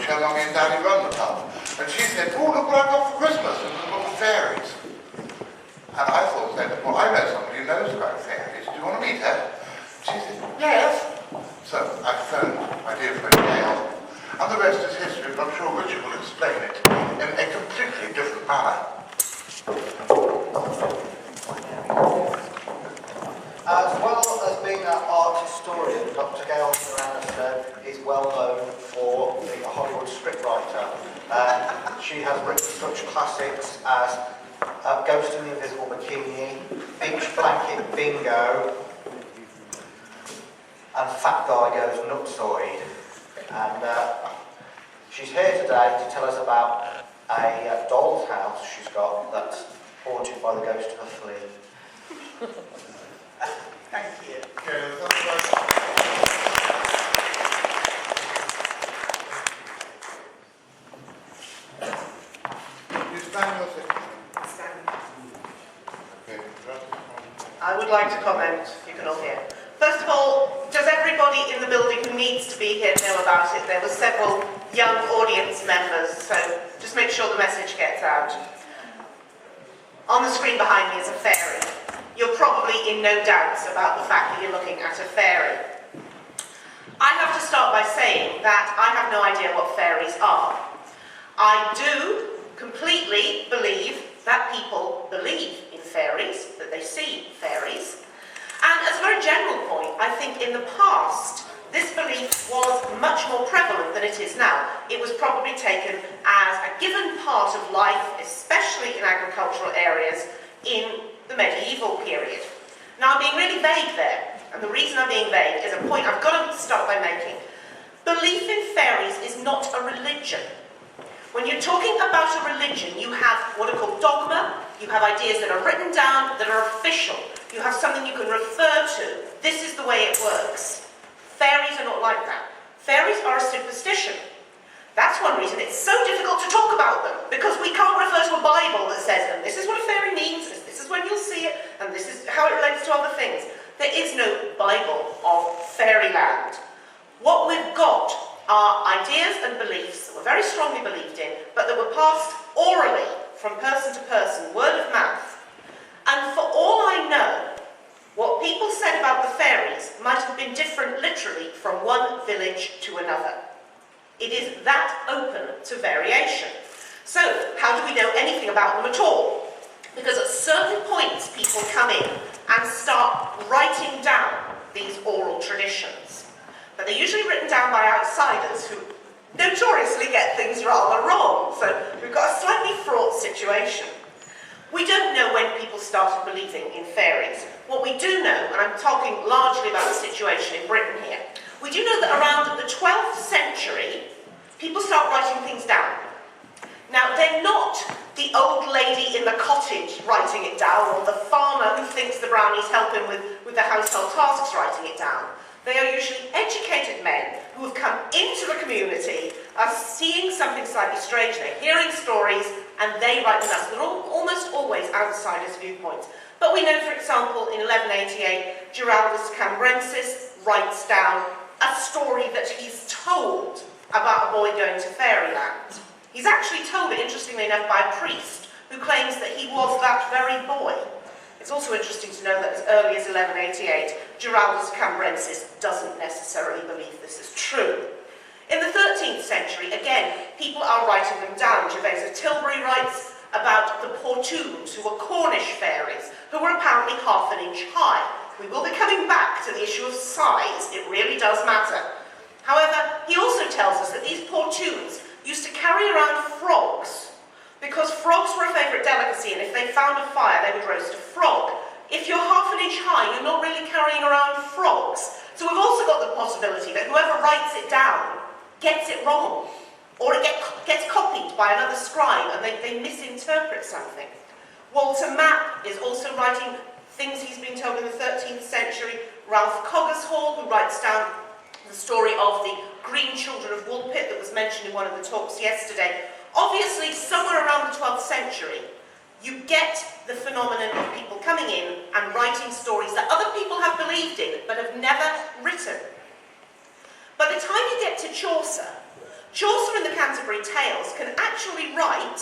how Mummy and Daddy run the pub. And she said, oh, look what I got for Christmas, and it was a book of fairies. And I thought then, well, I know somebody who knows about fairies. Do you want to meet her? She said, yes. So I phoned my dear friend Gail, and the rest is history, but I'm sure Richard will explain it in a completely different manner. As well as being an art historian, Dr. Gail-Nina is well known for being a Hollywood scriptwriter. She has written such classics as Ghost in the Invisible Bikini, Beach Blanket Bingo, and Fat Guy Goes Nutsoid. And she's here today to tell us about a doll's house she's got that's haunted by the ghost of a flea. Thank you. Okay, you stand or sit? Stand. Okay, I would like to comment, you can all hear. First of all, does everybody in the building who needs to be here know about it? There were several young audience members, so just make sure the message gets out. On the screen behind me is a fairy. You're probably in no doubts about the fact that you're looking at a fairy. I have to start by saying that I have no idea what fairies are. I do completely believe that people believe in fairies, that they see fairies. And as a very general point, I think in the past, this belief was much more prevalent than it is now. It was probably taken as a given part of life, especially in agricultural areas, in the medieval period. Now, I'm being really vague there, and the reason I'm being vague is a point I've got to start by making. Belief in fairies is not a religion. When you're talking about a religion, you have what are called dogma, you have ideas that are written down, that are official, you have something you can refer to. This is the way it works. Fairies are not like that. Fairies are a superstition. That's one reason it's so difficult to talk about them, because we can't refer to a Bible that says, and this is what a fairy means, this is when you'll see it, and this is how it relates to other things. There is no Bible of fairyland. What we've got are ideas and beliefs that were very strongly believed in, but that were passed orally from person to person, word of mouth. And for all I know, what people said about the fairies might have been different literally from one village to another. It is that open to variation. So, how do we know anything about them at all? Because at certain points people come in and start writing down these oral traditions. But they're usually written down by outsiders who notoriously get things rather wrong. So we've got a slightly fraught situation. We don't know when people started believing in fairies. What we do know, and I'm talking largely about the situation in Britain here, we do know that around the 12th century, people start writing things down. Now, they're not the old lady in the cottage writing it down, or the farmer who thinks the brownies help him with the household tasks writing it down. They are usually educated men who have come into the community, are seeing something slightly strange, they're hearing stories, and they write them down. So they're almost always outsiders' viewpoints. But we know, for example, in 1188, Giraldus Cambrensis writes down a story that he's told about a boy going to fairyland. He's actually told it, interestingly enough, by a priest who claims that he was that very boy. It's also interesting to know that as early as 1188, Giraldus Cambrensis doesn't necessarily believe this is true. In the 13th century, again, people are writing them down. Gervase of Tilbury writes about the Pautons, who were Cornish fairies, who were apparently half an inch high. We will be coming back to the issue of size. It really does matter. However, he also tells us that these Pautons used to carry around frogs, because frogs were a favourite delicacy, and if they found a fire, they would roast a frog. If you're half an inch high, you're not really carrying around frogs. So we've also got the possibility that whoever writes it down gets it wrong, or it gets copied by another scribe, and they misinterpret something. Walter Mapp is also writing things he's been told in the 13th century. Ralph Coggeshall, who writes down the story of the green children of Woolpit that was mentioned in one of the talks yesterday. Obviously, somewhere around the 12th century, you get the phenomenon of people coming in and writing stories that other people have believed in, but have never written. By the time you get to Chaucer, Chaucer in the Canterbury Tales can actually write,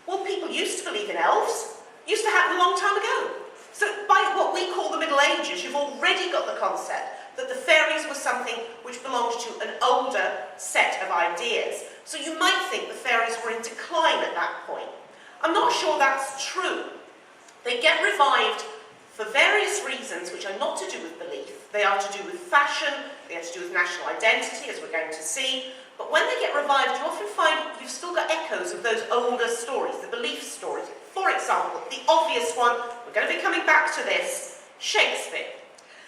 well, people used to believe in elves, used to happen a long time ago. So by what we call the Middle Ages, you've already got the concept that the fairies were something which belonged to an older set of ideas. So you might think the fairies were in decline at that point. I'm not sure that's true. They get revived for various reasons which are not to do with belief. They are to do with fashion, they are to do with national identity, as we're going to see. But when they get revived, you often find you've still got echoes of those older stories, the belief stories. For example, the obvious one, we're going to be coming back to this, Shakespeare.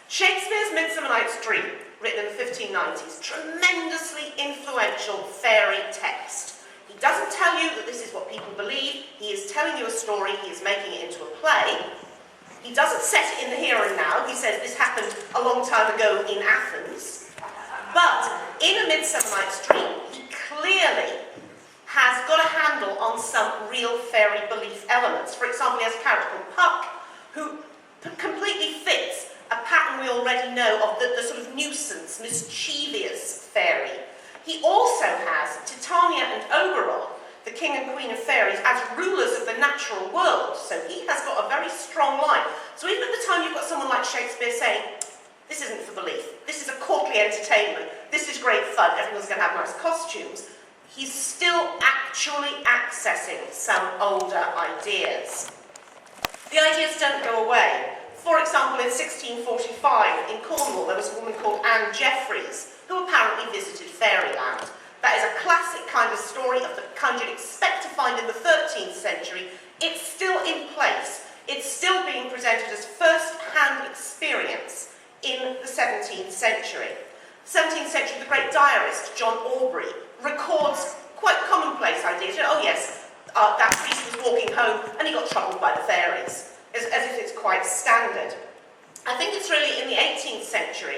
Shakespeare's Midsummer Night's Dream, written in the 1590s, tremendously influential fairy text. He doesn't tell you that this is what people believe, he is telling you a story, he is making it into a play. He doesn't set it in the here and now, he says this happened a long time ago in Athens. But in A Midsummer Night's Dream, he clearly has got a handle on some real fairy belief elements. For example, he has a character called Puck, who completely fits a pattern we already know of the sort of nuisance, mischievous fairy. He also has Titania and Oberon, the king and queen of fairies, as rulers of the natural world. So he has got a very strong line. So even at the time you've got someone like Shakespeare saying, this isn't for belief, this is a courtly entertainment, this is great fun, everyone's going to have nice costumes, he's still actually accessing some older ideas. The ideas don't go away. For example, in 1645 in Cornwall, there was a woman called Anne Jeffreys who apparently visited fairyland. That is a classic kind of story of the kind you'd expect to find in the 13th century. It's still in place. It's still being presented as first-hand experience in the 17th century. 17th century, the great diarist, John Aubrey, records quite commonplace ideas. Oh yes, that priest was walking home and he got troubled by the fairies, as if it's quite standard. I think it's really in the 18th century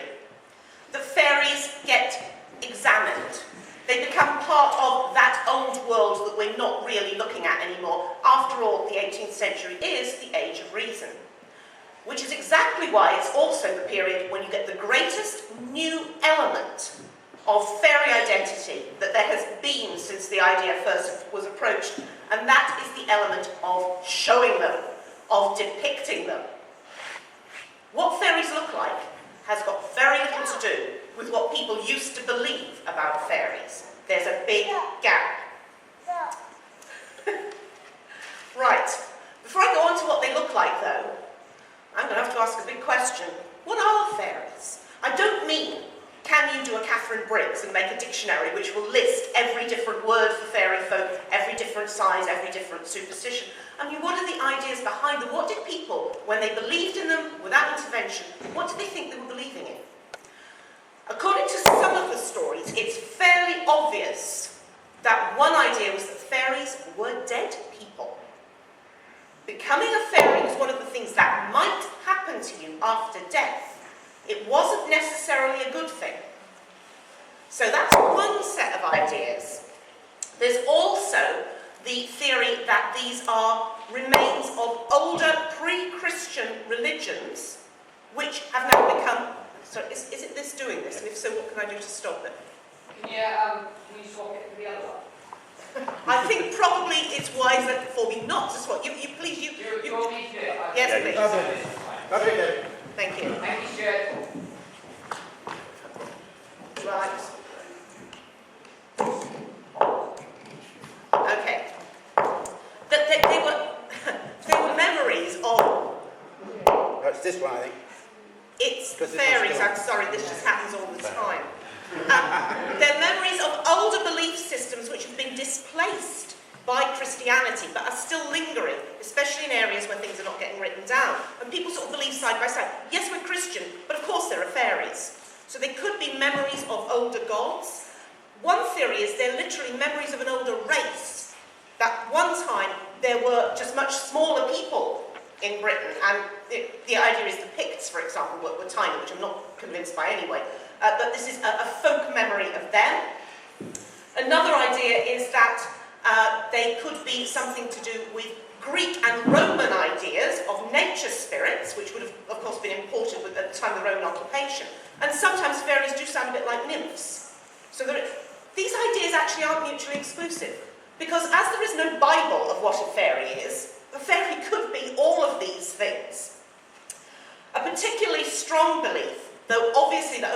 the fairies get examined. They become part of that old world that we're not really looking at anymore. After all, the 18th century is the age of reason, which is exactly why it's also the period when you get the greatest new element of fairy identity that there has been since the idea first was approached, and that is the element of showing them, of depicting them. What fairies look like has got very little to do with what people used to believe about fairies. There's a big gap. Right, before I go on to what they look like though, I'm going to have to ask a big question. What are fairies? I don't mean, can you do a Catherine Briggs and make a dictionary which will list every different word for fairy folk, every different size, every different superstition? I mean, what are the ideas behind them? What did people, when they believed in them without intervention, what did they think they were believing in? According to some of the stories, it's fairly obvious that one idea was that fairies were dead people. Becoming a fairy was one of the things that might happen to you after death. It wasn't necessarily a good thing. So that's one set of ideas. There's also the theory that these are remains of older pre-Christian religions which have now become... Sorry, is it this doing this? And if so, what can I do to stop it? Can you swap it for the other one? I think probably it's wiser for me not to swap. You please, you want me to do it? Yes, please. Okay. Thank you. Thank you, Stuart. Right. Okay. They were memories of... That's this one, I think. It's fairies, I'm sorry, this just happens all the time. They're memories of older belief systems which have been displaced by Christianity, but are still lingering, especially in areas where things are not getting written down. And people sort of believe side by side, yes, we're Christian, but of course there are fairies. So they could be memories of older gods. One theory is they're literally memories of an older race. That one time there were just much smaller people in Britain, and the idea is the Picts, for example, were tiny, which I'm not convinced by anyway. But this is a folk memory of them. Another idea is that they could be something to do with Greek and Roman ideas of nature spirits, which would have, of course, been imported at the time of the Roman occupation. And sometimes fairies do sound a bit like nymphs. So these ideas actually aren't mutually exclusive. Because as there is no Bible of what a fairy is, a fairy could be all of these things. A particularly strong belief, though obviously the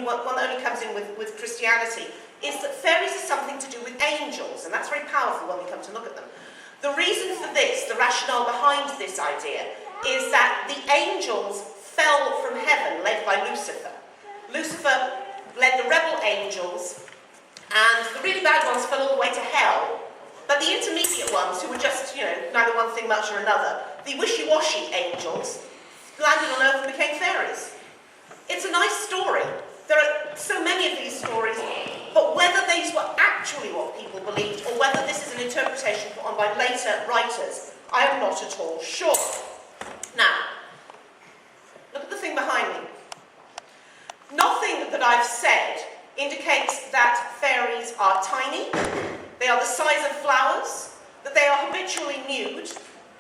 one that only comes in with Christianity, is that fairies are something to do with angels, and that's very powerful when we come to look at them. The reason for this, the rationale behind this idea, is that the angels fell from heaven, led by Lucifer. Lucifer led the rebel angels, and the really bad ones fell all the way to hell, but the intermediate ones, who were just, neither one thing much or another, the wishy-washy angels, landed on Earth and became fairies. It's a nice story. There are so many of these stories, but whether these were actually what people believed, or whether this is an interpretation put on by later writers, I am not at all sure. Now, look at the thing behind me. Nothing that I've said indicates that fairies are tiny, they are the size of flowers, that they are habitually nude,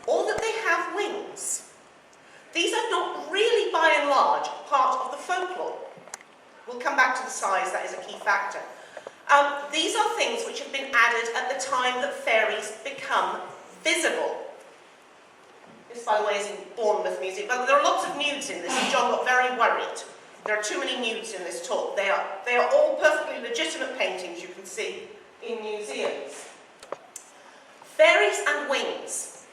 or that they have wings. These are not really, by and large, part of the folklore. We'll come back to the size, that is a key factor. These are things which have been added at the time that fairies become visible. This, by the way, is in Bournemouth Museum. But there are lots of nudes in this, and John got very worried. There are too many nudes in this talk. They are all perfectly legitimate paintings you can see in museums. Fairies and wings.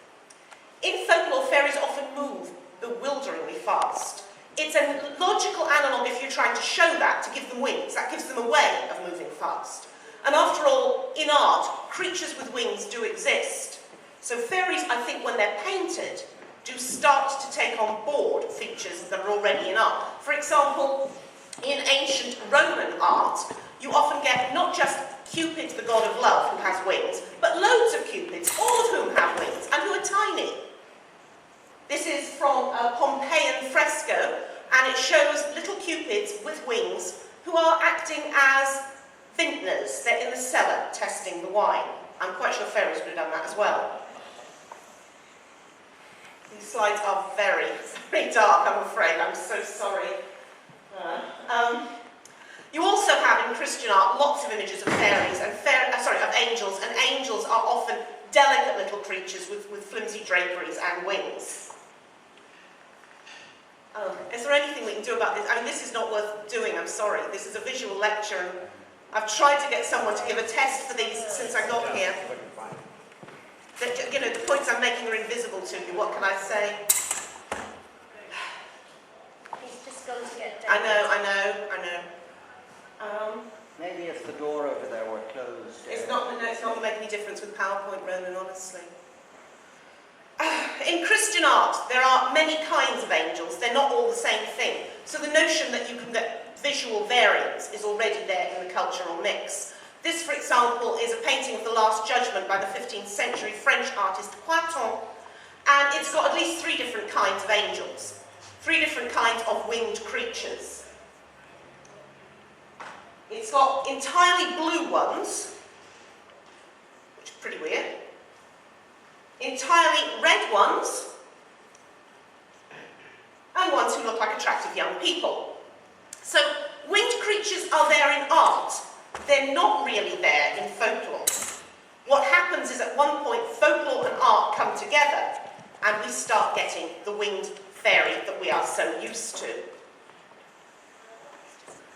In folklore, fairies often move bewilderingly fast. It's a logical analogue if you're trying to show that, to give them wings. That gives them a way of moving fast. And after all, in art, creatures with wings do exist. So fairies, I think, when they're painted, do start to take on board features that are already in art. For example, in ancient Roman art, you often get not just Cupid, the god of love, who has wings, but loads of Cupids, all of whom have wings, and who are tiny. This is from a Pompeian fresco, and it shows little Cupids with wings who are acting as vintners. They're in the cellar testing the wine. I'm quite sure fairies would have done that as well. These slides are very, very dark, I'm afraid. I'm so sorry. You also have in Christian art lots of images of fairies and of angels, and angels are often delicate little creatures with flimsy draperies and wings. Is there anything we can do about this? I mean, this is not worth doing, I'm sorry. This is a visual lecture, and I've tried to get someone to give a test for these since I got here. The points I'm making are invisible to you. What can I say? He's just gone to get down. I know. Maybe if the door over there were closed. It's not going to make any difference with PowerPoint, Ronan, honestly. In Christian art, there are many kinds of angels. They're not all the same thing. So the notion that you can get visual variants is already there in the cultural mix. This, for example, is a painting of the Last Judgment by the 15th century French artist Paton, and it's got at least 3 different kinds of angels, 3 different kinds of winged creatures. It's got entirely blue ones, which is pretty weird, entirely red ones, and ones who look like attractive young people. So winged creatures are there in art. They're not really there in folklore. What happens is at one point folklore and art come together and we start getting the winged fairy that we are so used to.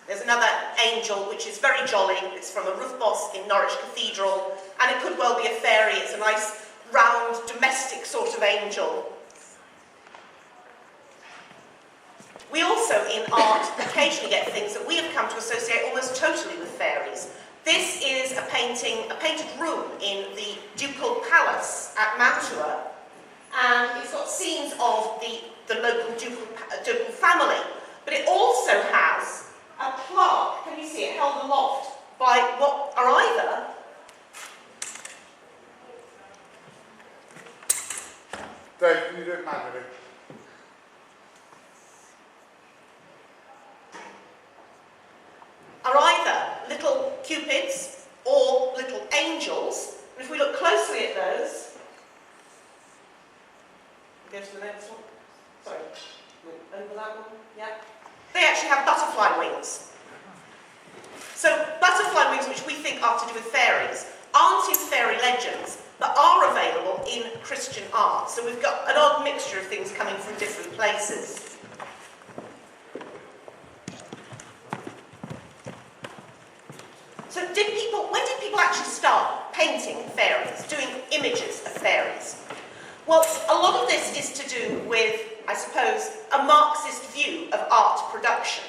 There's another angel which is very jolly. It's from a roof boss in Norwich Cathedral, and it could well be a fairy. It's a nice round domestic sort of angel. We also, in art, occasionally get things that we have come to associate almost totally with fairies. This is a painted room in the ducal palace at Mantua, and it's got scenes of the local ducal family. But it also has a plaque, can you see it, held aloft by what are either Dave, can you do it manually? little cupids or little angels. And if we look closely at those, go to the next one. Sorry, over that one. Yeah. They actually have butterfly wings. So butterfly wings, which we think are to do with fairies, legends that are available in Christian art. So we've got an odd mixture of things coming from different places. So when did people actually start painting fairies, doing images of fairies? Well, a lot of this is to do with, I suppose, a Marxist view of art production.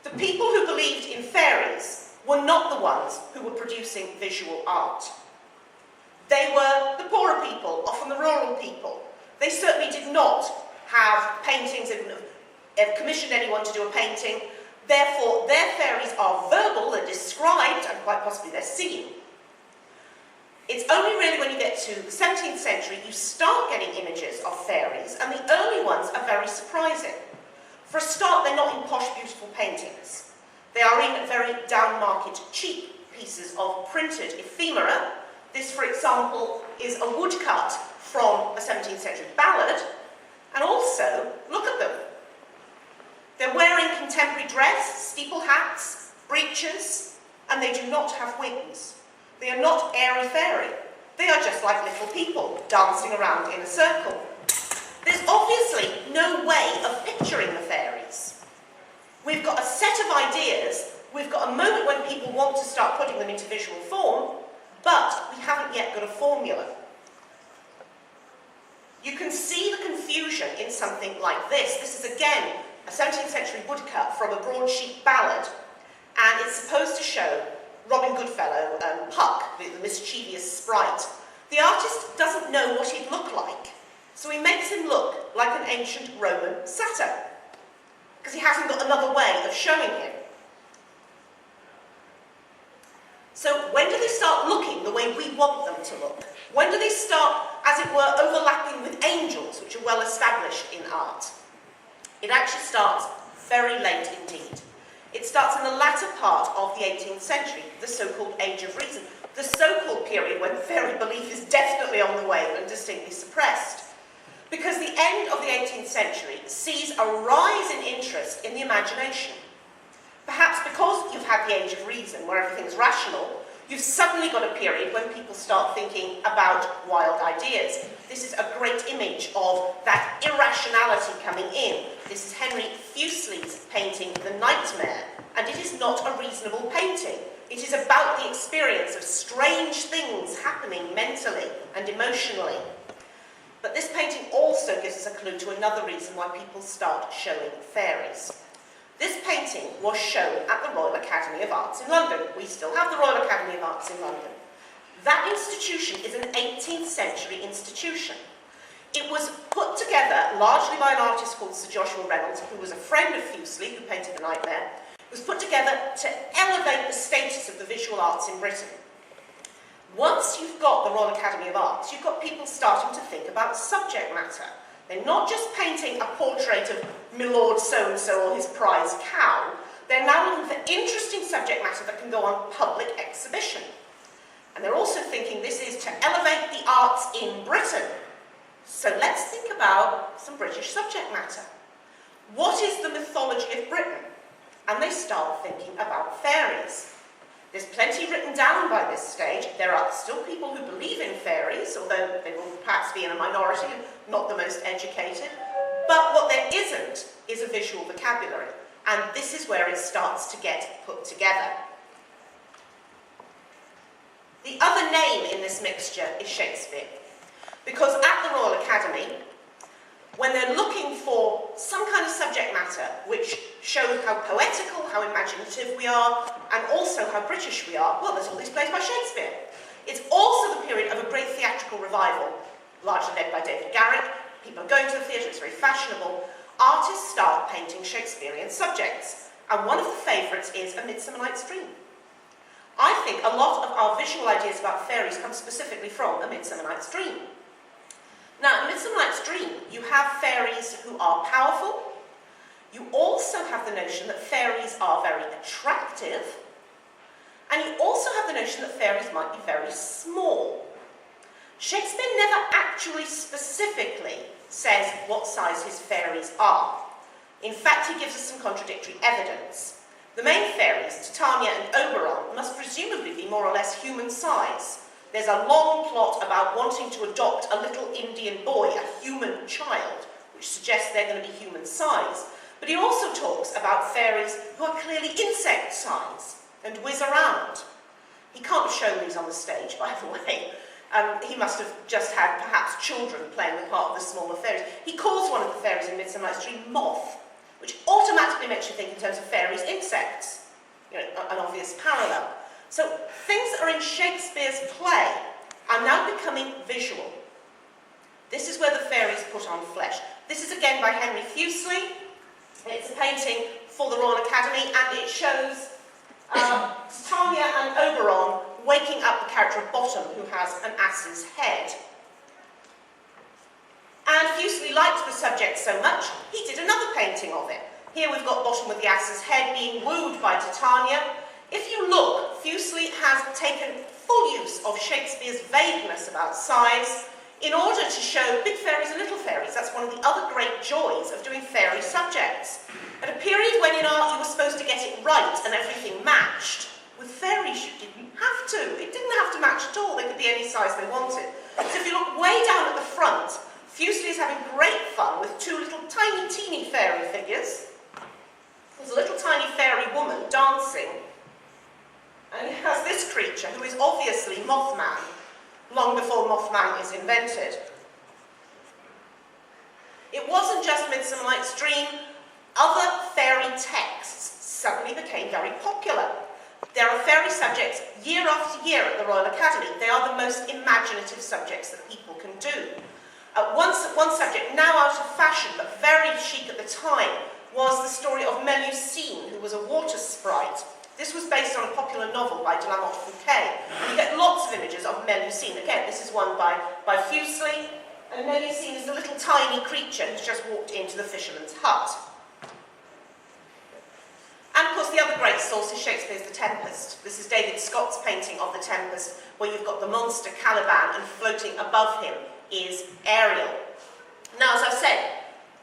The people who believed in fairies were not the ones who were producing visual art. They were the poorer people, often the rural people. They certainly did not have paintings, they wouldn't have commissioned anyone to do a painting. Therefore, their fairies are verbal, they're described, and quite possibly they're seen. It's only really when you get to the 17th century you start getting images of fairies, and the early ones are very surprising. For a start, they're not in posh, beautiful paintings. They are in very down-market, cheap pieces of printed ephemera. This, for example, is a woodcut from a 17th century ballad. And also, look at them. They're wearing contemporary dress, steeple hats, breeches, and they do not have wings. They are not airy fairy. They are just like little people dancing around in a circle. There's obviously no way of picturing the fairies. We've got a set of ideas, we've got a moment when people want to start putting them into visual form, but we haven't yet got a formula. You can see the confusion in something like this. This is again a 17th century woodcut from a broadsheet ballad, and it's supposed to show Robin Goodfellow and Puck, the mischievous sprite. The artist doesn't know what he'd look like, so he makes him look like an ancient Roman satyr, because he hasn't got another way of showing him. So when do they start looking the way we want them to look? When do they start, as it were, overlapping with angels, which are well established in art? It actually starts very late indeed. It starts in the latter part of the 18th century, the so-called Age of Reason, the so-called period when fairy belief is definitely on the way and distinctly suppressed. Because the end of the 18th century sees a rise in interest in the imagination. Perhaps because you've had the Age of Reason, where everything's rational, you've suddenly got a period when people start thinking about wild ideas. This is a great image of that irrationality coming in. This is Henry Fuseli's painting, The Nightmare, and it is not a reasonable painting. It is about the experience of strange things happening mentally and emotionally. But this painting also gives us a clue to another reason why people start showing fairies. This painting was shown at the Royal Academy of Arts in London. We still have the Royal Academy of Arts in London. That institution is an 18th century institution. It was put together largely by an artist called Sir Joshua Reynolds, who was a friend of Fuseli, who painted The Nightmare. It was put together to elevate the status of the visual arts in Britain. Once you've got the Royal Academy of Arts, you've got people starting to think about subject matter. They're not just painting a portrait of Milord so-and-so or his prize cow. They're now looking for interesting subject matter that can go on public exhibition. And they're also thinking this is to elevate the arts in Britain. So let's think about some British subject matter. What is the mythology of Britain? And they start thinking about fairies. There's plenty written down by this stage. There are still people who believe in fairies, although they will perhaps be in a minority and not the most educated. But what there isn't is a visual vocabulary. And this is where it starts to get put together. The other name in this mixture is Shakespeare. Because at the Royal Academy, when they're looking for some kind of subject matter which shows how poetical, how imaginative we are, and also how British we are, well, there's all these plays by Shakespeare. It's also the period of a great theatrical revival, largely led by David Garrick. People are going to the theatre, it's very fashionable. Artists start painting Shakespearean subjects, and one of the favourites is A Midsummer Night's Dream. I think a lot of our visual ideas about fairies come specifically from A Midsummer Night's Dream. Now, in Midsummer Night's Dream, you have fairies who are powerful. You also have the notion that fairies are very attractive. And you also have the notion that fairies might be very small. Shakespeare never actually specifically says what size his fairies are. In fact, he gives us some contradictory evidence. The main fairies, Titania and Oberon, must presumably be more or less human size. There's a long plot about wanting to adopt a little Indian boy, a human child, which suggests they're going to be human size. But he also talks about fairies who are clearly insect size and whiz around. He can't have shown these on the stage, by the way. He must have just had perhaps children playing the part of the smaller fairies. He calls one of the fairies in Midsummer Night's Dream Moth, which automatically makes you think in terms of fairies, insects. You know, an obvious parallel. So things that are in Shakespeare's play are now becoming visual. This is where the fairies put on flesh. This is again by Henry Fuseli. It's a painting for the Royal Academy, and it shows Titania and Oberon waking up the character of Bottom, who has an ass's head. And Fuseli liked the subject so much, he did another painting of it. Here we've got Bottom with the ass's head being wooed by Titania. If you look, Fuseli has taken full use of Shakespeare's vagueness about size in order to show big fairies and little fairies. That's one of the other great joys of doing fairy subjects. At a period when in art you were supposed to get it right and everything matched, with fairies you didn't have to. It didn't have to match at all. They could be any size they wanted. So if you look way down at the front, Fuseli is having great fun with two little tiny, teeny fairy figures. There's a little tiny fairy woman dancing. And he has this creature, who is obviously Mothman, long before Mothman is invented. It wasn't just Midsummer Night's Dream. Other fairy texts suddenly became very popular. There are fairy subjects year after year at the Royal Academy. They are the most imaginative subjects that people can do. One subject, now out of fashion, but very chic at the time, was the story of Melusine, who was a water sprite. This was based on a popular novel by de la Motte Fouquet. You get lots of images of Melusine. Again, this is one by Fuseli. And Melusine is a little tiny creature who's just walked into the fisherman's hut. And of course, the other great source is Shakespeare's The Tempest. This is David Scott's painting of The Tempest, where you've got the monster Caliban, and floating above him is Ariel. Now, as I've said,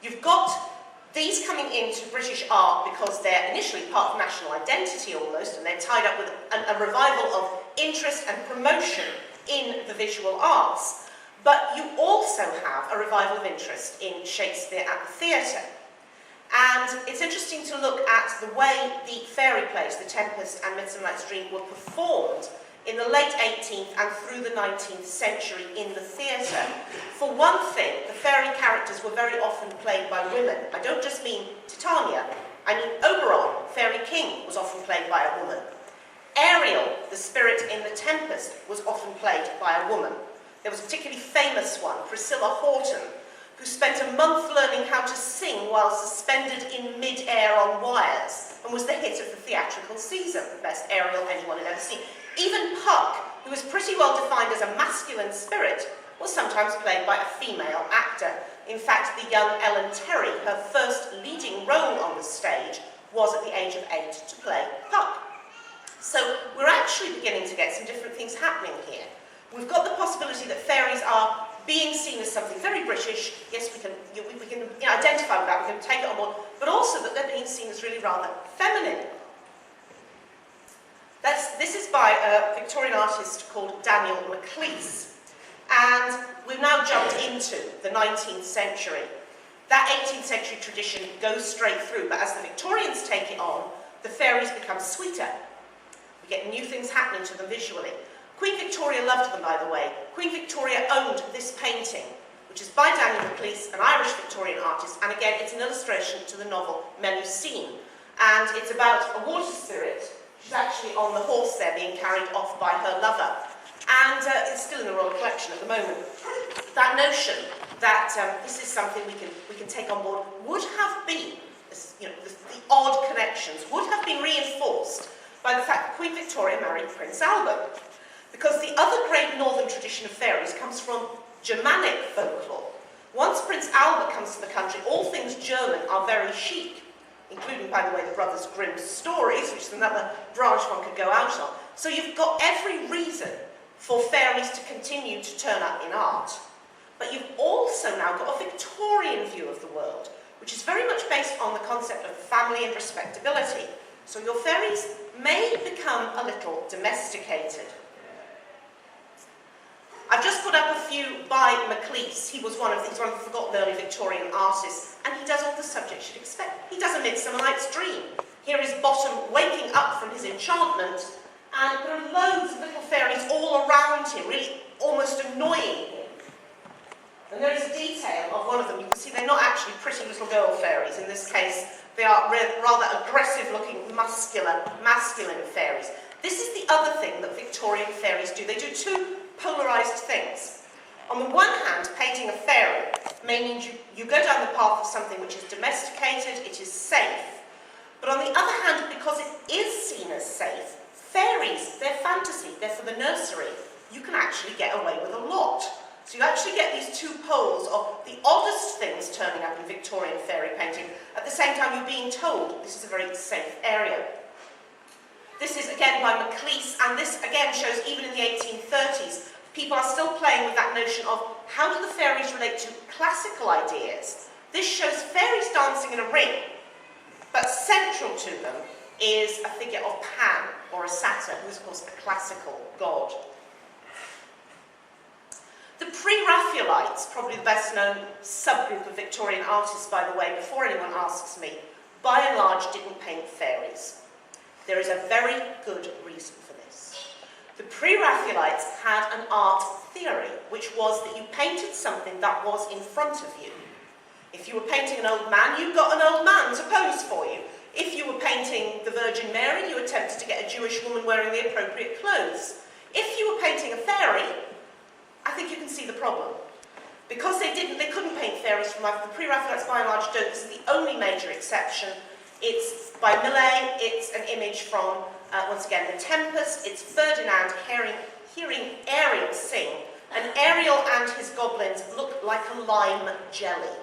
you've got these coming into British art because they're initially part of national identity almost, and they're tied up with a revival of interest and promotion in the visual arts. But you also have a revival of interest in Shakespeare at the theatre. And it's interesting to look at the way the fairy plays, The Tempest and Midsummer Night's Dream, were performed in the late 18th and through the 19th century in the theatre. For one thing, the fairy characters were very often played by women. I don't just mean Titania, I mean Oberon, Fairy King, was often played by a woman. Ariel, the spirit in The Tempest, was often played by a woman. There was a particularly famous one, Priscilla Horton, who spent a month learning how to sing while suspended in mid-air on wires, and was the hit of the theatrical season, the best Ariel anyone had ever seen. Even Puck, who was pretty well defined as a masculine spirit, was sometimes played by a female actor. In fact, the young Ellen Terry, her first leading role on the stage, was at the age of 8 to play Puck. So we're actually beginning to get some different things happening here. We've got the possibility that fairies are being seen as something very British. Yes, we can identify with that, we can take it on board, but also that they're being seen as really rather feminine. This is by a Victorian artist called Daniel Maclise, and we've now jumped into the 19th century. That 18th century tradition goes straight through, but as the Victorians take it on, the fairies become sweeter. We get new things happening to them visually. Queen Victoria loved them, by the way. Queen Victoria owned this painting, which is by Daniel Maclise, an Irish Victorian artist, and again, it's an illustration to the novel Melusine. And it's about a water spirit. She's actually on the horse there, being carried off by her lover. And it's still in the Royal Collection at the moment. That notion that this is something we can take on board would have been, the odd connections, would have been reinforced by the fact that Queen Victoria married Prince Albert. Because the other great northern tradition of fairies comes from Germanic folklore. Once Prince Albert comes to the country, all things German are very chic, including, by the way, the Brothers Grimm's stories, which is another branch one could go out on. So you've got every reason for fairies to continue to turn up in art. But you've also now got a Victorian view of the world, which is very much based on the concept of family and respectability. So your fairies may become a little domesticated. Maclise. He's one of the forgotten early Victorian artists, and he does all the subjects you'd expect. He does A Midsummer Night's Dream. Here is Bottom waking up from his enchantment, and there are loads of little fairies all around him, really almost annoying him. And there is a detail of one of them. You can see they're not actually pretty little girl fairies. In this case, they are rather aggressive-looking, masculine fairies. This is the other thing that Victorian fairies do. They do two polarised things. On the one hand, painting a fairy may mean you go down the path of something which is domesticated, it is safe. But on the other hand, because it is seen as safe, fairies, they're fantasy, they're for the nursery. You can actually get away with a lot. So you actually get these two poles of the oddest things turning up in Victorian fairy painting. At the same time, you're being told this is a very safe area. This is again by Maclise, and this again shows even in the 1830s, people are still playing with that notion of how do the fairies relate to classical ideas. This shows fairies dancing in a ring, but central to them is a figure of Pan, or a satyr, who is of course a classical god. The pre-Raphaelites, probably the best known subgroup of Victorian artists, by the way, before anyone asks me, by and large didn't paint fairies. There is a very good reason for this. The pre-Raphaelites had an art theory, which was that you painted something that was in front of you. If you were painting an old man, you got an old man to pose for you. If you were painting the Virgin Mary, you attempted to get a Jewish woman wearing the appropriate clothes. If you were painting a fairy, I think you can see the problem. Because they couldn't paint fairies from life. The pre-Raphaelites by and large don't. This is the only major exception. It's by Millet. It's an image from, once again, The Tempest. It's Ferdinand hearing Ariel sing. And Ariel and his goblins look like a lime jelly.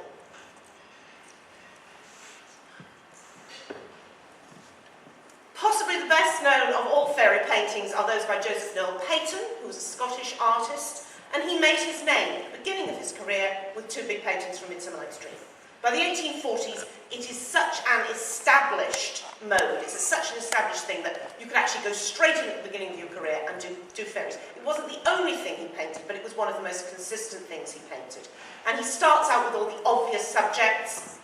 Possibly the best known of all fairy paintings are those by Joseph Noel Paton, who was a Scottish artist. And he made his name at the beginning of his career with two big paintings from Midsummer Night's Dream. By the 1840s, it is such an established mode, it's such an established thing that you could actually go straight in at the beginning of your career and do fairies. It wasn't the only thing he painted, but it was one of the most consistent things he painted. And he starts out with all the obvious subjects.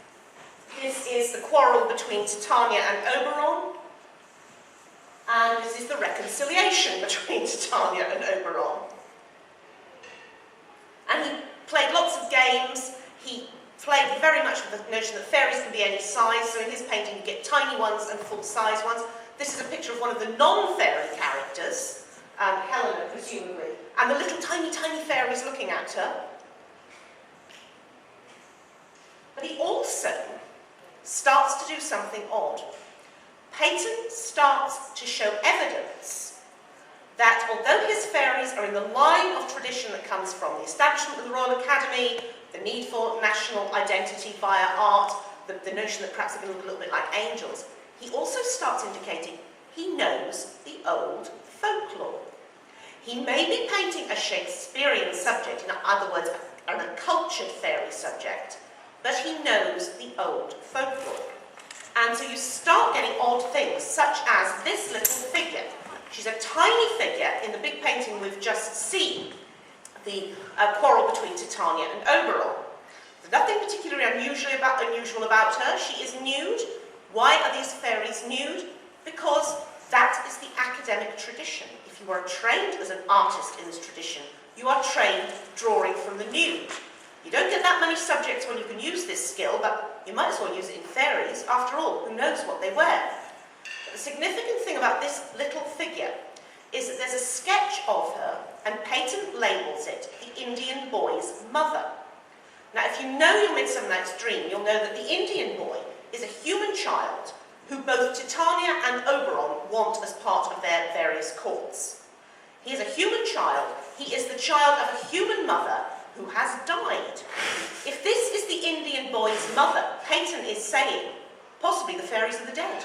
This is the quarrel between Titania and Oberon. And this is the reconciliation between Titania and Oberon. And he played lots of games. He played very much with the notion that fairies can be any size. So in his painting, you get tiny ones and full-size ones. This is a picture of one of the non-fairy characters, Helena, presumably, and the little tiny fairies looking at her. But he also starts to do something odd. Paton starts to show evidence that although his fairies are in the line of tradition that comes from the establishment of the Royal Academy, the need for national identity via art, the notion that perhaps they can look a little bit like angels, he also starts indicating he knows the old folklore. He may be painting a Shakespearean subject, in other words, an accultured fairy subject, but he knows the old folklore. And so you start getting odd things, such as this little figure. She's a tiny figure in the big painting we've just seen, the quarrel between Titania and Oberon. There's nothing particularly unusual about her. She is nude. Why are these fairies nude? Because that is the academic tradition. If you are trained as an artist in this tradition, you are trained drawing from the nude. You don't get that many subjects when you can use this skill, but you might as well use it in fairies. After all, who knows what they wear? But the significant thing about this little figure is that there's a sketch of her, and Paton labels it the Indian boy's mother. Now, if you know your Midsummer Night's Dream, you'll know that the Indian boy is a human child who both Titania and Oberon want as part of their various courts. He is a human child. He is the child of a human mother who has died. If this is the Indian boy's mother, Paton is saying, possibly the fairies are the dead.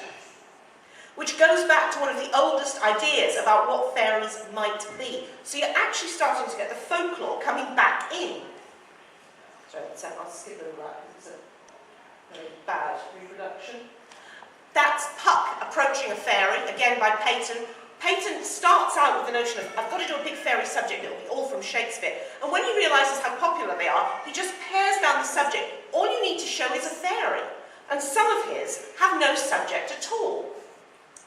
Which goes back to one of the oldest ideas about what fairies might be. So you're actually starting to get the folklore coming back in. Sorry, I'll skip over that because it's a very bad reproduction. That's Puck approaching a fairy, again by Paton. Paton starts out with the notion of, I've got to do a big fairy subject, it'll be all from Shakespeare. And when he realises how popular they are, he just pares down the subject. All you need to show is a fairy. And some of his have no subject at all.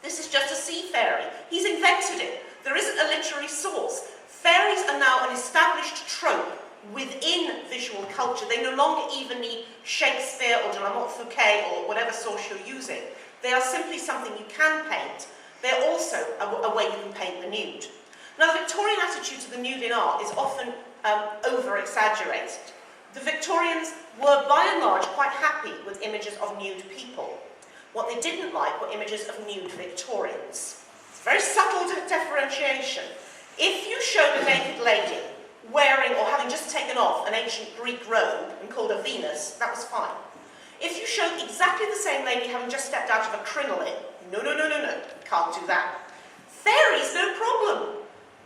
This is just a sea fairy. He's invented it. There isn't a literary source. Fairies are now an established trope within visual culture. They no longer even need Shakespeare or de la Montfouquet or whatever source you're using. They are simply something you can paint. They're also a way you can paint the nude. Now, the Victorian attitude to the nude in art is often over-exaggerated. The Victorians were, by and large, quite happy with images of nude people. What they didn't like were images of nude Victorians. It's a very subtle differentiation. If you showed a naked lady wearing or having just taken off an ancient Greek robe and called her Venus, that was fine. If you showed exactly the same lady having just stepped out of a crinoline, no, can't do that. Fairies, no problem.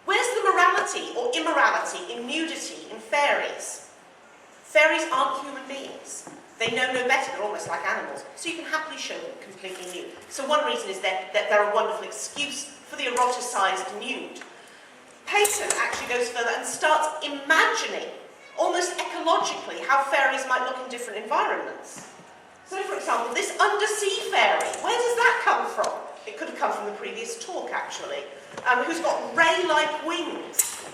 Where's the morality or immorality in nudity in fairies? Fairies aren't human beings. They know no better, they're almost like animals, so you can happily show them completely nude. So one reason is that they're a wonderful excuse for the eroticised nude. Paton actually goes further and starts imagining, almost ecologically, how fairies might look in different environments. So, for example, this undersea fairy, where does that come from? It could have come from the previous talk, actually, who's got ray-like wings.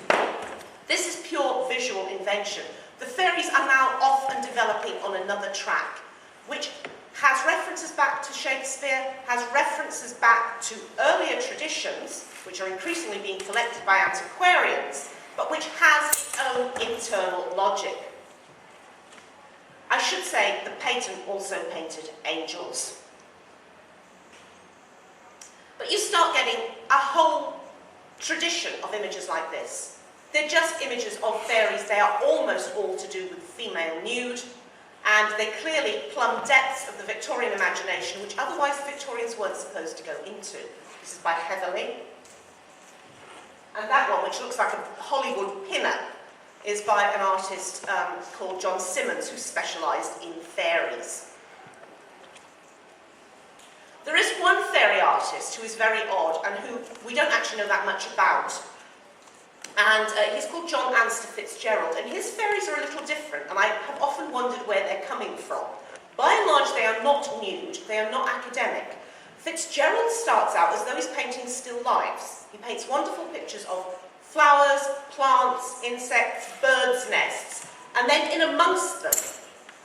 This is pure visual invention. The fairies are now off and developing on another track, which has references back to Shakespeare, has references back to earlier traditions, which are increasingly being collected by antiquarians, but which has its own internal logic. I should say that Paton also painted angels. But you start getting a whole tradition of images like this. They're just images of fairies. They are almost all to do with female nude, and they clearly plumb depths of the Victorian imagination, which otherwise the Victorians weren't supposed to go into. This is by Heatherley. And that one, which looks like a Hollywood pinner, is by an artist called John Simmons, who specialised in fairies. There is one fairy artist who is very odd and who we don't actually know that much about. And he's called John Anster Fitzgerald, and his fairies are a little different, and I have often wondered where they're coming from. By and large, they are not nude, they are not academic. Fitzgerald starts out as though he's painting still lifes. He paints wonderful pictures of flowers, plants, insects, birds' nests, and then in amongst them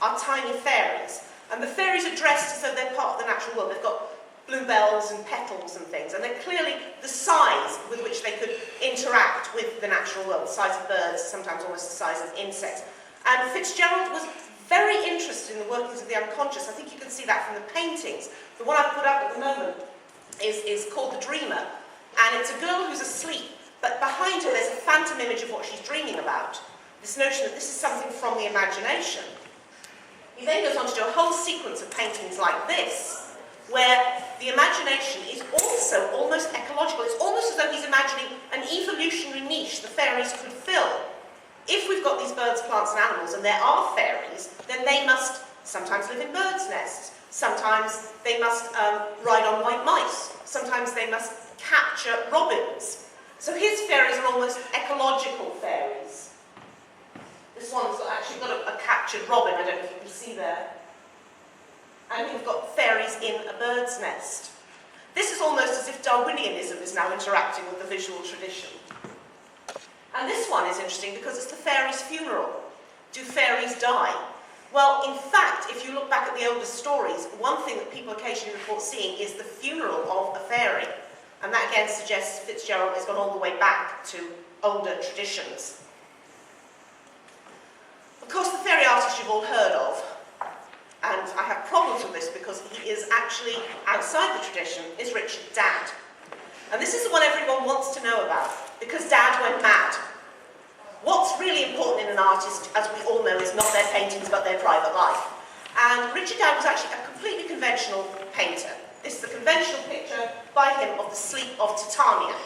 are tiny fairies. And the fairies are dressed as though they're part of the natural world. They've got bluebells and petals and things, and they're clearly the size with which they could interact with the natural world, the size of birds, sometimes almost the size of insects. And Fitzgerald was very interested in the workings of the unconscious. I think you can see that from the paintings. The one I've put up at the moment is called The Dreamer, and it's a girl who's asleep, but behind her there's a phantom image of what she's dreaming about. This notion that this is something from the imagination. He then goes on to do a whole sequence of paintings like this, where the imagination is also almost ecological. It's almost as though he's imagining an evolutionary niche the fairies could fill. If we've got these birds, plants and animals, and there are fairies, then they must sometimes live in birds' nests. Sometimes they must ride on white mice. Sometimes they must capture robins. So his fairies are almost ecological fairies. This one's actually got a captured robin, I don't know if you can see there. And we've got fairies in a bird's nest. This is almost as if Darwinianism is now interacting with the visual tradition. And this one is interesting because it's the fairy's funeral. Do fairies die? Well, in fact, if you look back at the older stories, one thing that people occasionally report seeing is the funeral of a fairy. And that again suggests Fitzgerald has gone all the way back to older traditions. Of course, the fairy artist you've all heard of, and I have problems with this because he is actually outside the tradition, is Richard Dadd. And this is the one everyone wants to know about, because Dadd went mad. What's really important in an artist, as we all know, is not their paintings but their private life. And Richard Dadd was actually a completely conventional painter. This is a conventional picture by him of the sleep of Titania.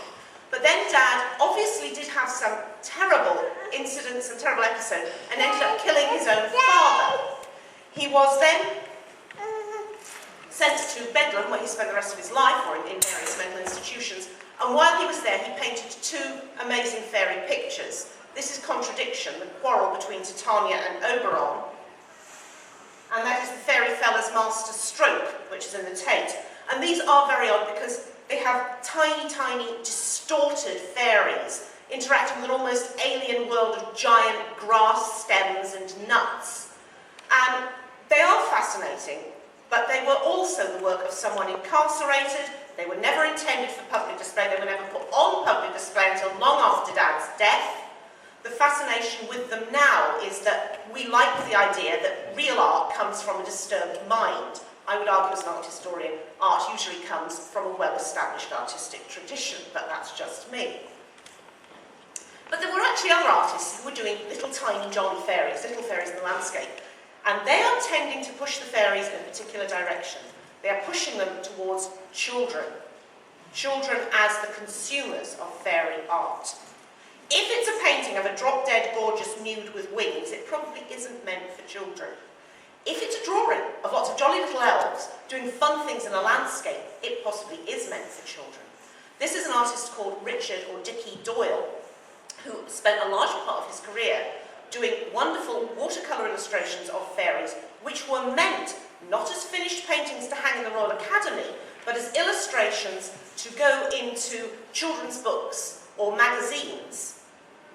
But then Dadd obviously did have some terrible incidents and terrible episodes and ended up killing his own father. He was then sent to Bedlam, where he spent the rest of his life, or in various mental institutions, And while he was there, he painted 2 amazing fairy pictures. This is Contradiction, the quarrel between Titania and Oberon. And that is the Fairy Feller's Master Stroke, which is in the Tate. And these are very odd because they have tiny, tiny, distorted fairies interacting with an almost alien world of giant grass stems and nuts. And they are fascinating, but they were also the work of someone incarcerated. They were never intended for public display. They were never put on public display until long after Dad's death. The fascination with them now is that we like the idea that real art comes from a disturbed mind. I would argue as an art historian, art usually comes from a well-established artistic tradition, but that's just me. But there were actually other artists who were doing little tiny jolly fairies, little fairies in the landscape, and they are tending to push the fairies in a particular direction. They are pushing them towards children. Children as the consumers of fairy art. If it's a painting of a drop-dead gorgeous nude with wings, it probably isn't meant for children. If it's a drawing of lots of jolly little elves doing fun things in a landscape, it possibly is meant for children. This is an artist called Richard or Dickie Doyle, who spent a large part of his career doing wonderful watercolour illustrations of fairies, which were meant not as finished paintings to hang in the Royal Academy, but as illustrations to go into children's books or magazines.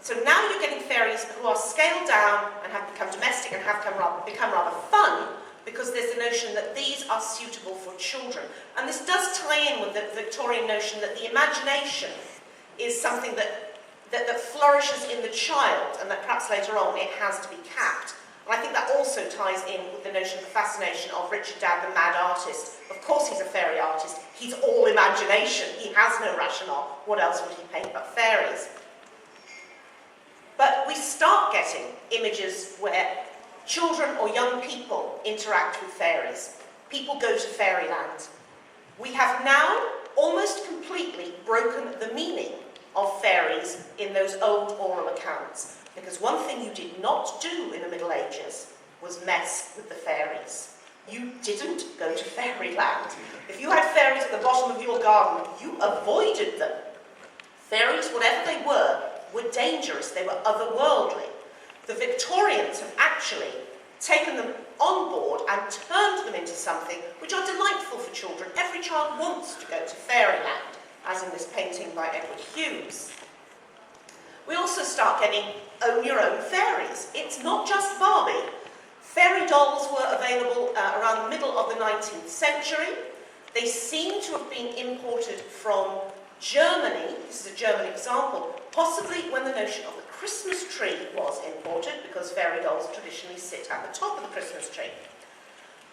So now you're getting fairies who are scaled down and have become domestic and have become rather fun, because there's the notion that these are suitable for children. And this does tie in with the Victorian notion that the imagination is something that flourishes in the child, and that perhaps later on it has to be capped. And I think that also ties in with the notion of the fascination of Richard Dad, the mad artist. Of course he's a fairy artist. He's all imagination. He has no rationale. What else would he paint but fairies? But we start getting images where children or young people interact with fairies. People go to fairyland. We have now almost completely broken the meaning of fairies in those old oral accounts. Because one thing you did not do in the Middle Ages was mess with the fairies. You didn't go to fairyland. If you had fairies at the bottom of your garden, you avoided them. Fairies, whatever they were dangerous. They were otherworldly. The Victorians have actually taken them on board and turned them into something which are delightful for children. Every child wants to go to fairyland, as in this painting by Edward Hughes. We also start getting own your own fairies. It's not just Barbie. Fairy dolls were available around the middle of the 19th century. They seem to have been imported from Germany. This is a German example, possibly when the notion of the Christmas tree was imported, because fairy dolls traditionally sit at the top of the Christmas tree.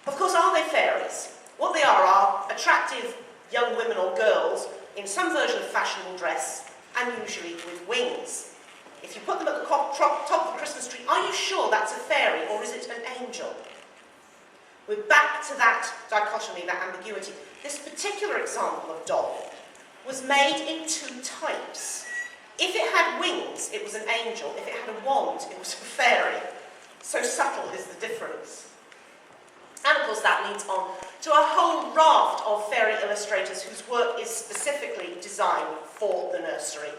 Of course, are they fairies? What they are attractive young women or girls in some version of fashionable dress, and usually with wings. If you put them at the top of the Christmas tree, are you sure that's a fairy, or is it an angel? We're back to that dichotomy, that ambiguity. This particular example of doll was made in 2 types. If it had wings, it was an angel. If it had a wand, it was a fairy. So subtle is the difference. And of course that leads on to a whole raft of fairy illustrators whose work is specifically designed for the nursery.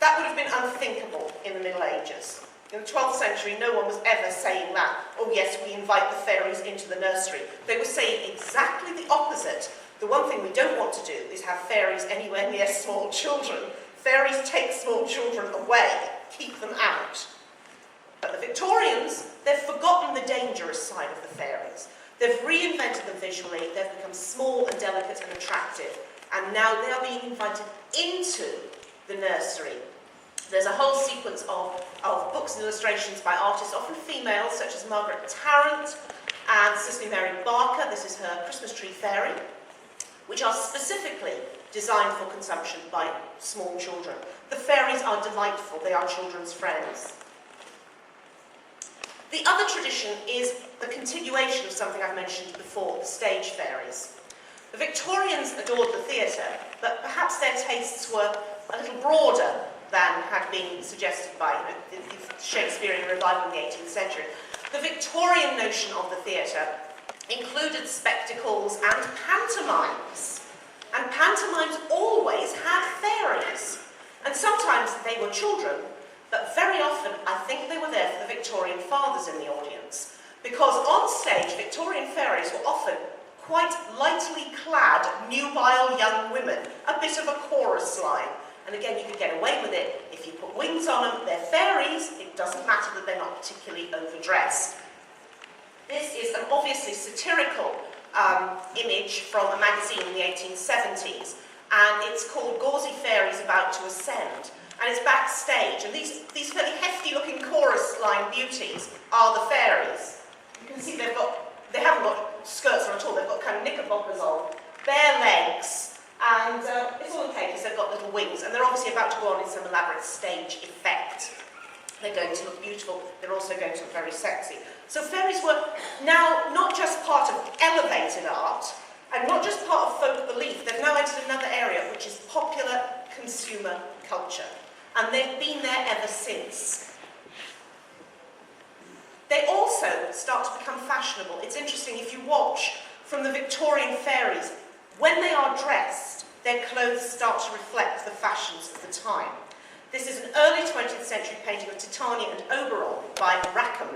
That would have been unthinkable in the Middle Ages. In the 12th century, no one was ever saying that, oh yes, we invite the fairies into the nursery. They were saying exactly the opposite. The one thing we don't want to do is have fairies anywhere near small children. Fairies take small children away, keep them out. But the Victorians, they've forgotten the dangerous side of the fairies. They've reinvented them visually, they've become small and delicate and attractive, and now they are being invited into the nursery. There's a whole sequence of books and illustrations by artists, often females, such as Margaret Tarrant and Cicely Mary Barker. This is her Christmas tree fairy, which are specifically designed for consumption by small children. The fairies are delightful, they are children's friends. The other tradition is the continuation of something I've mentioned before, the stage fairies. The Victorians adored the theatre, but perhaps their tastes were a little broader than had been suggested by the Shakespearean revival in the 18th century. The Victorian notion of the theatre included spectacles and pantomimes. And pantomimes always had fairies. And sometimes they were children, but very often I think they were there for the Victorian fathers in the audience. Because on stage, Victorian fairies were often quite lightly clad, nubile young women, a bit of a chorus line. And again, you could get away with it if you put wings on them. They're fairies. It doesn't matter that they're not particularly overdressed. This is an obviously satirical image from a magazine in the 1870s, and it's called Gauzy Fairies About to Ascend. And it's backstage, and these fairly hefty-looking chorus line beauties are the fairies. You can see they haven't got skirts on at all. They've got kind of knickerbockers on, bare legs, and it's all okay because they've got little wings, and they're obviously about to go on in some elaborate stage effect. They're going to look beautiful. They're also going to look very sexy. So fairies were now not just part of elevated art, and not just part of folk belief. They've now entered another area, which is popular consumer culture. And they've been there ever since. They also start to become fashionable. It's interesting, if you watch from the Victorian fairies, when they are dressed, their clothes start to reflect the fashions of the time. This is an early 20th century painting of Titania and Oberon by Rackham.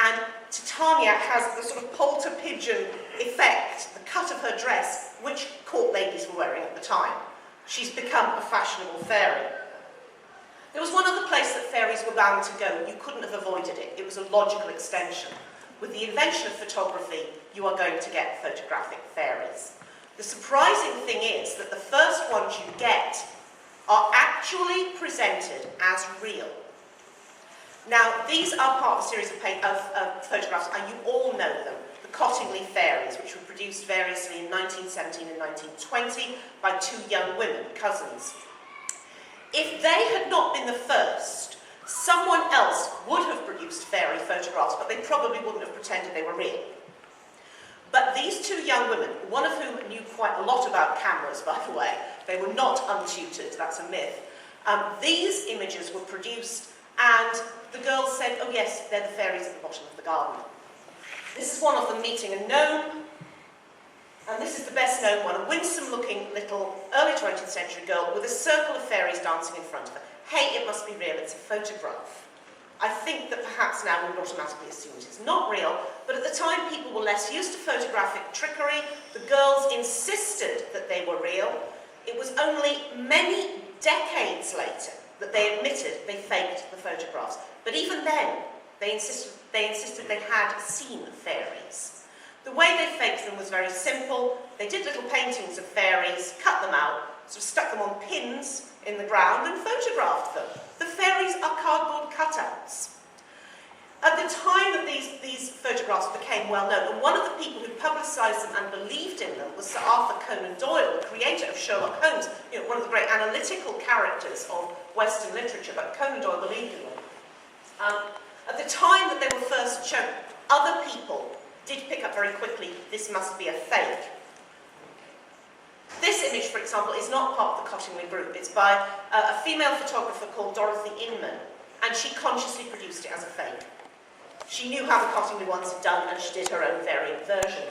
And Titania has the sort of polter pigeon effect, the cut of her dress, which court ladies were wearing at the time. She's become a fashionable fairy. There was one other place that fairies were bound to go. You couldn't have avoided it. It was a logical extension. With the invention of photography, you are going to get photographic fairies. The surprising thing is that the first ones you get are actually presented as real. Now, these are part of a series of photographs, and you all know them. The Cottingley Fairies, which were produced variously in 1917 and 1920 by two young women, cousins. If they had not been the first, someone else would have produced fairy photographs, but they probably wouldn't have pretended they were real. But these two young women, one of whom knew quite a lot about cameras, by the way, they were not untutored, that's a myth. These images were produced, and the girls said, oh yes, they're the fairies at the bottom of the garden. This is one of them meeting a gnome, and this is the best known one, a winsome-looking little early 20th century girl with a circle of fairies dancing in front of her. Hey, it must be real, it's a photograph. I think that perhaps now we would automatically assume it is not real, but at the time people were less used to photographic trickery. The girls insisted that they were real. It was only many decades later that they admitted they faked the photographs. But even then, they insisted they had seen fairies. The way they faked them was very simple. They did little paintings of fairies, cut them out, sort of stuck them on pins in the ground and photographed them. The fairies are cardboard cutouts. At the time that these photographs became well known, and one of the people who publicised them and believed in them was Sir Arthur Conan Doyle, the creator of Sherlock Holmes, one of the great analytical characters of Western literature, but Conan Doyle believed in them. At the time that they were first shown, other people did pick up very quickly, this must be a fake. This image, for example, is not part of the Cottingley group. It's by a female photographer called Dorothy Inman, and she consciously produced it as a fake. She knew how the Cottingley ones had done, and she did her own variant version.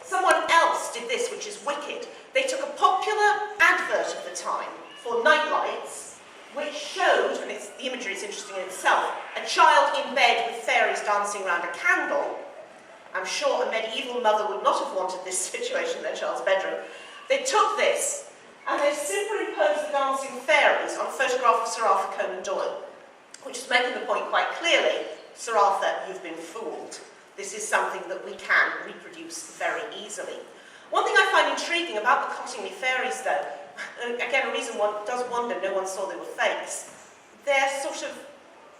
Someone else did this, which is wicked. They took a popular advert of the time for nightlights, which showed, and the imagery is interesting in itself, a child in bed with fairies dancing around a candle. I'm sure a medieval mother would not have wanted this situation in their child's bedroom. They took this, and they superimposed the dancing fairies on a photograph of Sir Arthur Conan Doyle, which is making the point quite clearly, Sir Arthur, you've been fooled. This is something that we can reproduce very easily. One thing I find intriguing about the Cottingley fairies, though, and again, a reason one does wonder no one saw they were fakes, they're sort of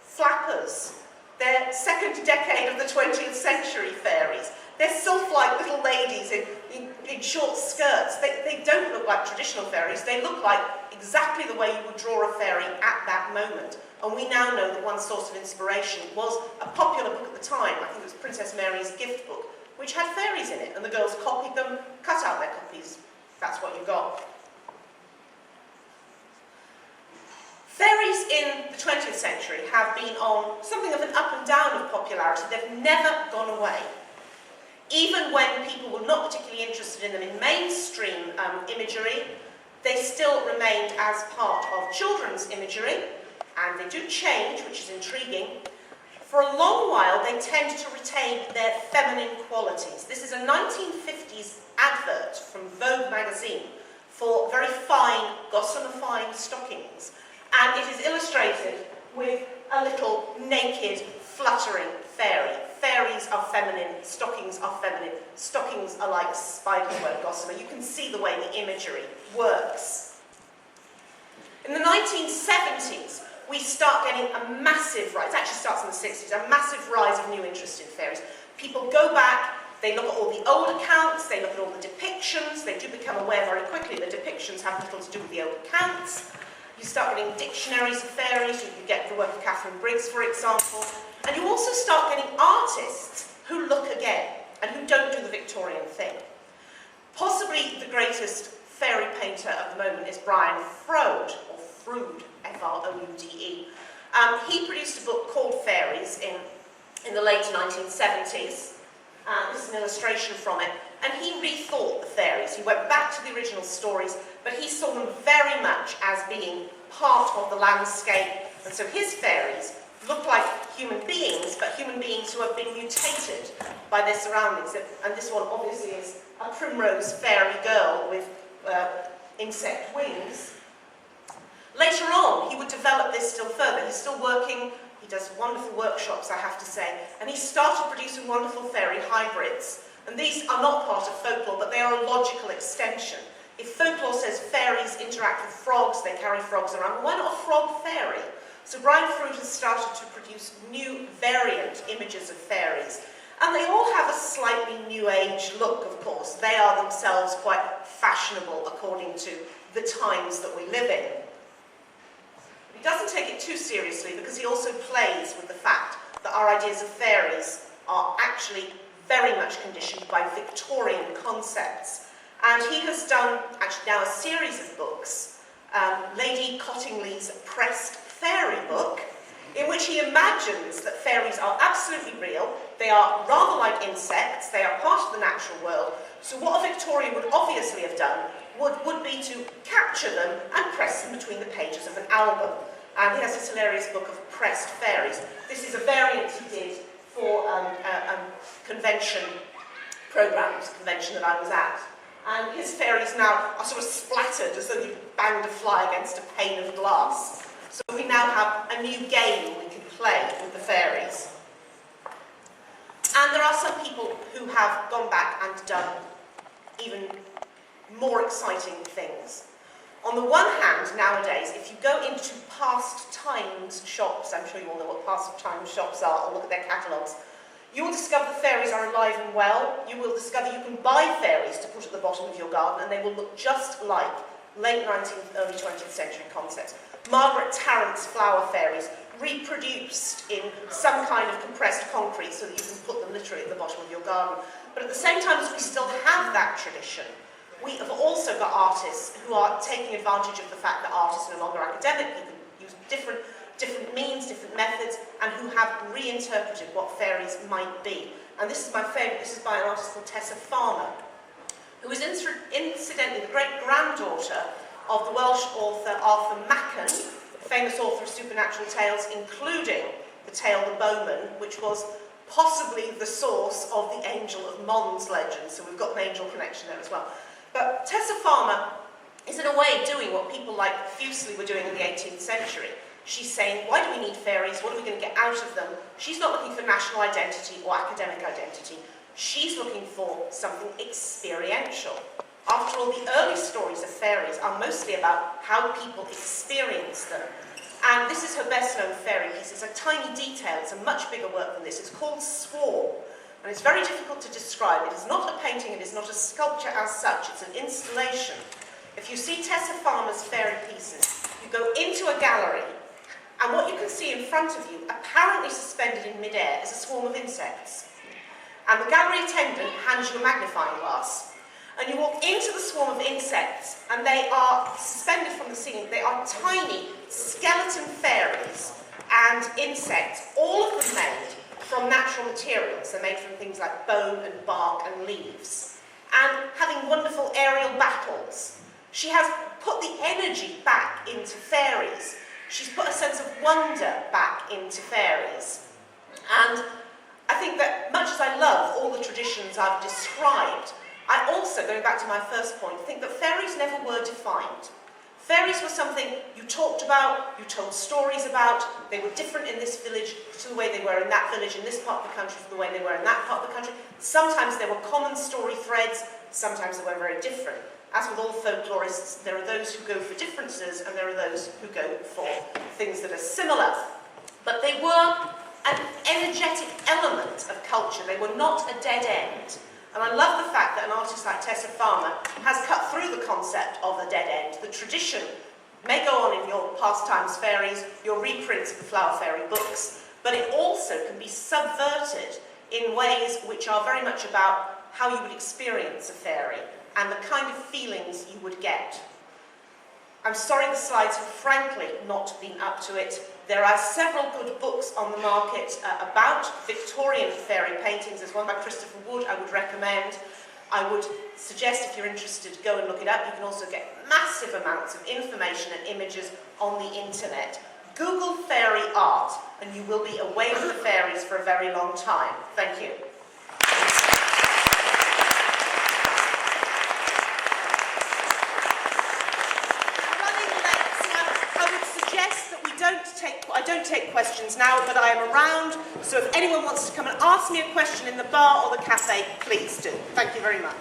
flappers. They're second decade of the 20th century fairies. They're sylph-like little ladies in short skirts. They don't look like traditional fairies. They look like exactly the way you would draw a fairy at that moment. And we now know that one source of inspiration was a popular book at the time. I think it was Princess Mary's gift book, which had fairies in it. And the girls copied them, cut out their copies. That's what you got. Fairies in the 20th century have been on something of an up and down of popularity. They've never gone away. Even when people were not particularly interested in them in mainstream imagery, they still remained as part of children's imagery, and they do change, which is intriguing. For a long while, they tend to retain their feminine qualities. This is a 1950s advert from Vogue magazine for very fine, gossamer fine stockings, and it is illustrated with a little naked, fluttering fairy. Fairies are feminine, stockings are feminine. Stockings are like spiderweb gossamer. You can see the way the imagery works. In the 1970s, we start getting a massive rise, it actually starts in the 60s, a massive rise of new interest in fairies. People go back, they look at all the old accounts, they look at all the depictions, they do become aware very quickly that depictions have little to do with the old accounts. You start getting dictionaries of fairies, you get the work of Catherine Briggs, for example, and you also start getting artists who look again and who don't do the Victorian thing. Possibly the greatest fairy painter of the moment is Brian Froude, or Froude, F-R-O-U-D-E. He produced a book called Fairies in the late 1970s. This is an illustration from it. And he rethought the fairies. He went back to the original stories, but he saw them very much as being part of the landscape. And so his fairies look like human beings, but human beings who have been mutated by their surroundings. And this one obviously is a primrose fairy girl with insect wings. Later on, he would develop this still further. He's still working, he does wonderful workshops, I have to say, and he started producing wonderful fairy hybrids. And these are not part of folklore, but they are a logical extension. If folklore says fairies interact with frogs, they carry frogs around, why not a frog fairy? So Brian Froude has started to produce new variant images of fairies. And they all have a slightly new age look, of course. They are themselves quite fashionable according to the times that we live in. He doesn't take it too seriously because he also plays with the fact that our ideas of fairies are actually very much conditioned by Victorian concepts. And he has done, actually now, a series of books, Lady Cottingley's Pressed Fairy book, in which he imagines that fairies are absolutely real, they are rather like insects, they are part of the natural world, so what a Victorian would obviously have done would be to capture them and press them between the pages of an album. And he has this hilarious book of pressed fairies. This is a variant he did for a convention that I was at. And his fairies now are sort of splattered as though you banged a fly against a pane of glass. So we now have a new game we can play with the fairies. And there are some people who have gone back and done even more exciting things. On the one hand, nowadays, if you go into Past Times shops, I'm sure you all know what Past Times shops are, or look at their catalogues, you will discover the fairies are alive and well. You will discover you can buy fairies to put at the bottom of your garden, and they will look just like late 19th, early 20th century concepts. Margaret Tarrant's flower fairies, reproduced in some kind of compressed concrete so that you can put them literally at the bottom of your garden. But at the same time as we still have that tradition, we have also got artists who are taking advantage of the fact that art is no longer academic. You can use different means, different methods, and who have reinterpreted what fairies might be. And this is my favourite. This is by an artist called Tessa Farmer, who is incidentally the great-granddaughter of the Welsh author Arthur Machen, famous author of supernatural tales, including the tale The Bowman, which was possibly the source of the Angel of Mons legend. So we've got an angel connection there as well. But Tessa Farmer is in a way doing what people like Fuseli were doing in the 18th century. She's saying, why do we need fairies? What are we going to get out of them? She's not looking for national identity or academic identity. She's looking for something experiential. After all, the early stories of fairies are mostly about how people experience them. And this is her best-known fairy piece. It's a tiny detail. It's a much bigger work than this. It's called Swarm. And it's very difficult to describe. It is not a painting. It is not a sculpture as such. It's an installation. If you see Tessa Farmer's fairy pieces, you go into a gallery, and what you can see in front of you, apparently suspended in midair, is a swarm of insects. And the gallery attendant hands you a magnifying glass. And you walk into the swarm of insects, and they are suspended from the ceiling. They are tiny skeleton fairies and insects, all of them made from natural materials. They're made from things like bone and bark and leaves. And having wonderful aerial battles. She has put the energy back into fairies. She's put a sense of wonder back into fairies. And I think that much as I love all the traditions I've described, I also, going back to my first point, think that fairies never were defined. Fairies were something you talked about, you told stories about. They were different in this village to the way they were in that village, in this part of the country to the way they were in that part of the country. Sometimes there were common story threads, sometimes they were very different. As with all folklorists, there are those who go for differences and there are those who go for things that are similar. But they were an energetic element of culture. They were not a dead end. And I love the fact that an artist like Tessa Farmer has cut through the concept of a dead end. The tradition may go on in your pastimes fairies, your reprints of the Flower Fairy books, but it also can be subverted in ways which are very much about how you would experience a fairy and the kind of feelings you would get. I'm sorry the slides have frankly not been up to it. There are several good books on the market about Victorian fairy paintings. There's one by Christopher Wood I would recommend. I would suggest, if you're interested, go and look it up. You can also get massive amounts of information and images on the internet. Google fairy art and you will be away with the fairies for a very long time. Thank you. I don't take questions now, but I am around, so if anyone wants to come and ask me a question in the bar or the cafe, please do. Thank you very much.